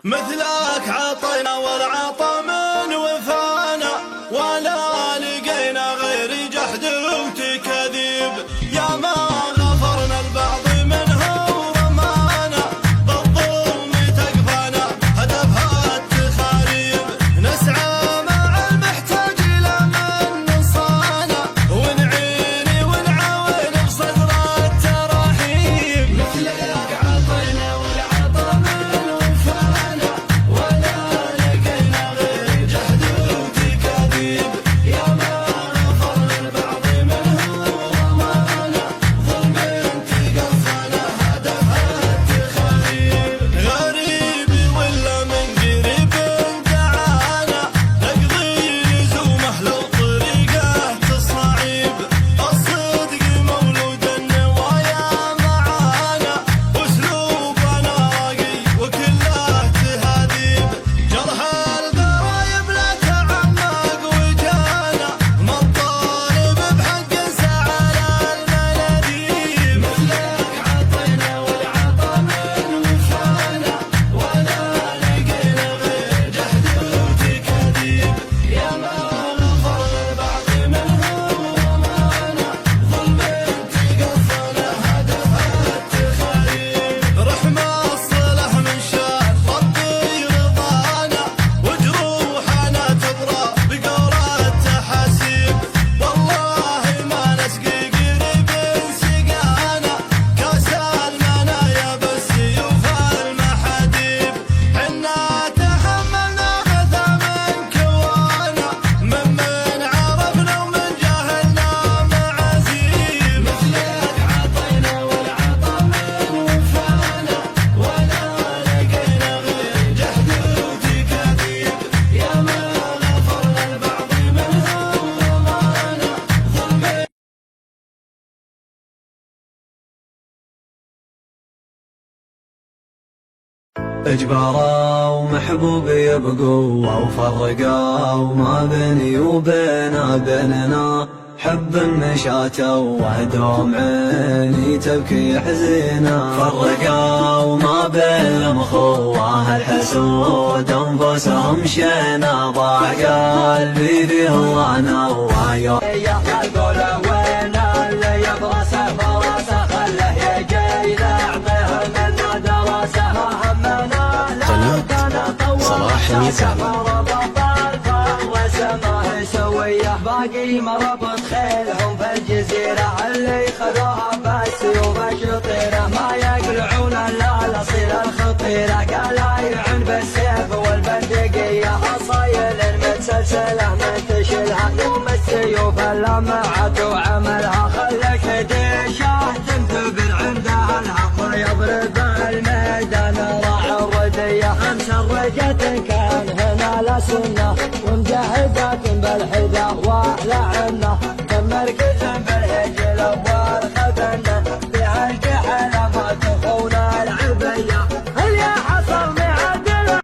مثلك عطينا والعطا من وفانا، ولا لقينا غير جحد وتكذيب. يا ما غفرنا البعض منها ورمانا، بالظلم تقفانا هدفها التخاريب. نسعى مع المحتاج لمن نصانا، ونعيني ونعاون بصدر التراحيب. مثلك عطينا والعطا من وفانا، ولا لقينا غير جحد وتكذيب. يا ما غفرنا البعض منها ورمانا، ظلم تقفانا هدفها التخاريب. غريب ولا من قريب دعانا، نقضي لزومه لو طريقه تصعيب. الصدق مولود النوايا معانا، واسلوبنا راقي وكله تهذيب. جرح الغرايب لا تعمق وجانا، ما الطالب بحق سعى المناديب. مثلك عطينا والعطا من وفانا، ولا لقينا غير جحد وتكذيب. يا ما غفرنا البعض منها ورمانا، ظلم تقفانا هدفها التخاريب. رحم الصلح من شان ربي رضانا، وجروحنا تبرى بقول التحاسيب. والله ما نسقي قريب سقانا، كاس المنايا بالسيوف المحاديب. حنا تحملنا غثا من كوانا، ممن عرفنا ومن جهلنا معازيب. مثلك عطينا والعطا من وفانا، ولا لقينا غير جحد وتكذيب. يا ما غفرنا البعض منها ورمانا، ظلم اجباره ومحبوبي بقوة، وفرقوا ما بيني وبيننا حب مشاته ودوم عيني تبكي حزينة. فرقوا ما بين المخوة الحسود انفسهم شينا، ضاع قلبي فيه الله نوايا. يقول وين اللي يبرسه براسه، خله يجي نعطيه من دراسه. صلاح الميزان. وسماه سويه باقي مربط خيلهم في الجزيرة، اللي خذوها بالسيوف الشطيرة. ما يقلعون الا الاصيل الخطيرة، قال يعن بالسيف والبندقية. اصايل متسلسلة من تشيلها يوم السيوف اللمعت وعملها. خلك ديشه تنتبر عندها الحق، يضرب الميدان راع الردية. خمس رجت كان هنا لا سنة، ومجاهدات بالحذاء ولعنة. كم مركز بالهجل